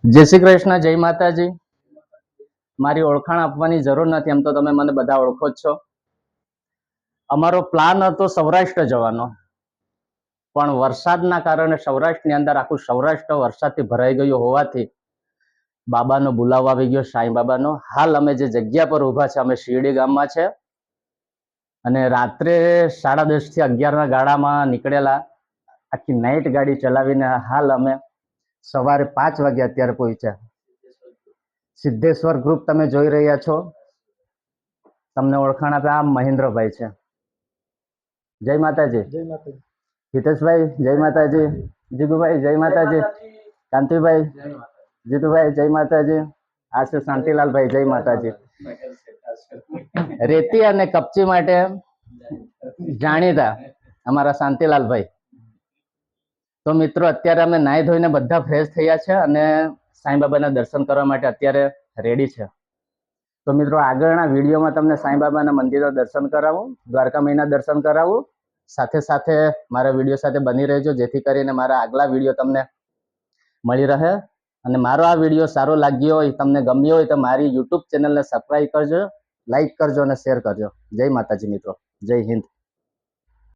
જય શ્રી કૃષ્ણ, જય માતાજી। મારી ઓળખાણ આપવાની જરૂર નથી, એમ તો તમે મને બધા ઓળખો જ છો। અમારો પ્લાન હતો સૌરાષ્ટ્ર જવાનો, પણ વરસાદના કારણે સૌરાષ્ટ્રની અંદર આખું સૌરાષ્ટ્ર વરસાદથી ભરાઈ ગયું હોવાથી બાબાનો બોલાવો આવી ગયો, સાંઈ બાબાનો। હાલ અમે જે જગ્યા પર ઊભા છે, અમે શિરડી ગામમાં છે અને રાત્રે 10:30 થી 11 ગાડામાં નીકળેલા, આખી નાઇટ ગાડી ચલાવીને હાલ અમે સવારે 5 વાગે અત્યારે પહોંચ્યા। સિદ્ધેશ્વર ગ્રુપ તમે જોઈ રહ્યા છો, તમને ઓળખાણ આપે આ મહેન્દ્રભાઈ છે। જય માતાજી। જય માતાજી। હિતેશભાઈ જય માતાજી। જીગુભાઈ જય માતાજી। કાંતિભાઈ, જીતુભાઈ જય માતાજી। આ છે શાંતિલાલભાઈ જય માતાજી। રેતી અને કપચી માટે જાણીતા અમારા શાંતિલાલભાઈ। તો મિત્રો અત્યારે અમે નાહી ધોઈને બધા ફ્રેશ થયા છે અને સાંઈ બાબાના દર્શન કરવા માટે અત્યારે રેડી છે। તો મિત્રો આગળના વિડીયોમાં તમને સાંઈ બાબાના મંદિરના દર્શન કરાવું, દ્વારકા માઈના દર્શન કરાવું। સાથે સાથે મારા વિડીયો સાથે બની રહેજો, જેથી કરીને મારા આગલા વિડીયો તમને મળી રહે। અને મારો આ વિડીયો સારો લાગ્યો હોય, તમને ગમ્યો હોય તો મારી યુટ્યુબ ચેનલને સબસ્ક્રાઈબ કરજો, લાઈક કરજો અને શેર કરજો। જય માતાજી મિત્રો, જય હિન્દ।